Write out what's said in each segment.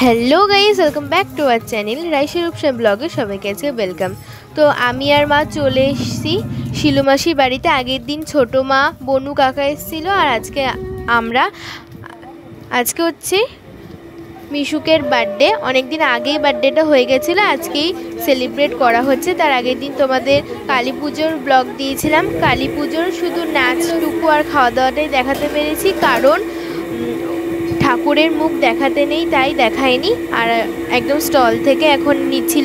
Hello guys, welcome back to our channel Raisa Rupsa ব্লগে সবাইকে আছে ওয়েলকাম। তো আমি আর মা চলে এসেছি শিলুমাসির বাড়িতে। আগের দিন ছোটো মা বনু কাকা এসেছিলো, আর আজকে হচ্ছে মিশুকের বার্থডে। অনেক দিন আগেই বার্থডেটা হয়ে গেছিলো, আজকেই সেলিব্রেট করা হচ্ছে। তার আগের দিন তোমাদের কালী পুজোর ব্লগ দিয়েছিলাম। কালী পুজোর শুধু নাচটুকু আর খাওয়া দাওয়াটাই দেখাতে পেরেছি, কারণ ঠাকুরের মুখ দেখাতে নেই, তাই দেখায়নি। আর একদম স্টল থেকে এখন নিচ্ছি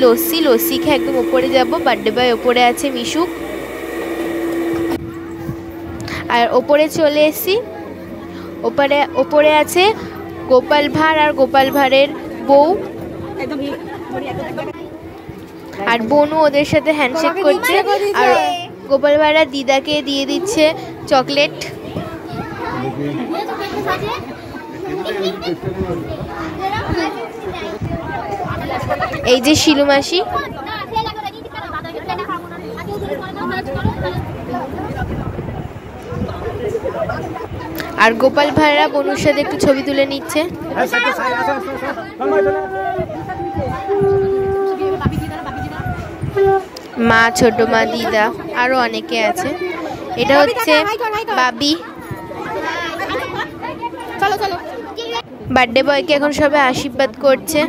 লস্যি খেয়ে একদম ওপরে যাব। বার্থডে বয় ওপরে আছে মিশুক, আর ওপরে চলে এসেছি। ওপরে আছে গোপাল ভাঁড় আর গোপাল ভাঁড়ের বউ, আর বনু ওদের সাথে হ্যান্ডশেক করছে। আর গোপাল ভাঁড়া দিদাকে দিয়ে দিচ্ছে চকলেট। এই যে শিলুমাসি, আর গোপাল ভাঁড়া বনুর সাথে একটু ছবি তুলে নিচ্ছে। মা, ছোট মা, দিদা, আরো অনেকে আছে। এটা হচ্ছে বাবি। বার্থডে বয়কে এখন সবাই আশীর্বাদ করছে।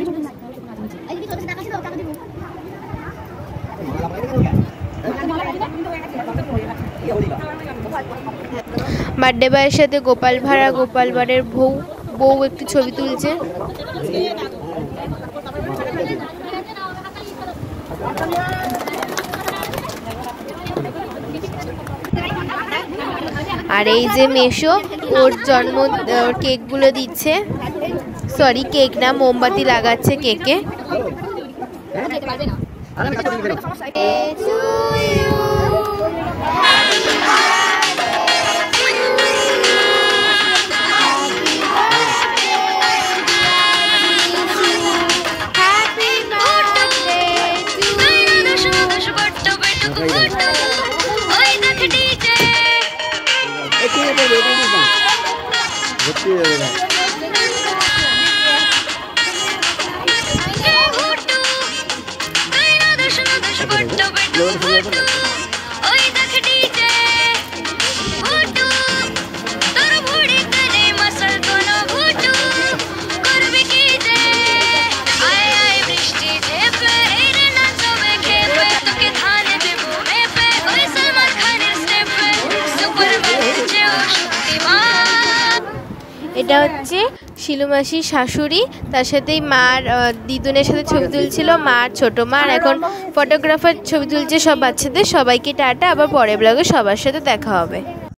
বার্থডে বয়ের সাথে গোপাল ভাঁড়া, গোপাল ভাঁড়ের বউ একটু ছবি তুলছে। আর এই যে মেশো ওর জন্ম কেকগুলো দিচ্ছে, সরি কেক না, মোমবাতি লাগাচ্ছে কেকে। এটা হচ্ছে শিলুমাসির শাশুড়ি, তার সাথেই মার দিদুনের সাথে ছবি তুলছিল মার ছোট মা। আর এখন ফটোগ্রাফার ছবি তুলছে সব বাচ্চাদের। সবাইকে টাটা, আবার পরের ব্লগে সবার সাথে দেখা হবে।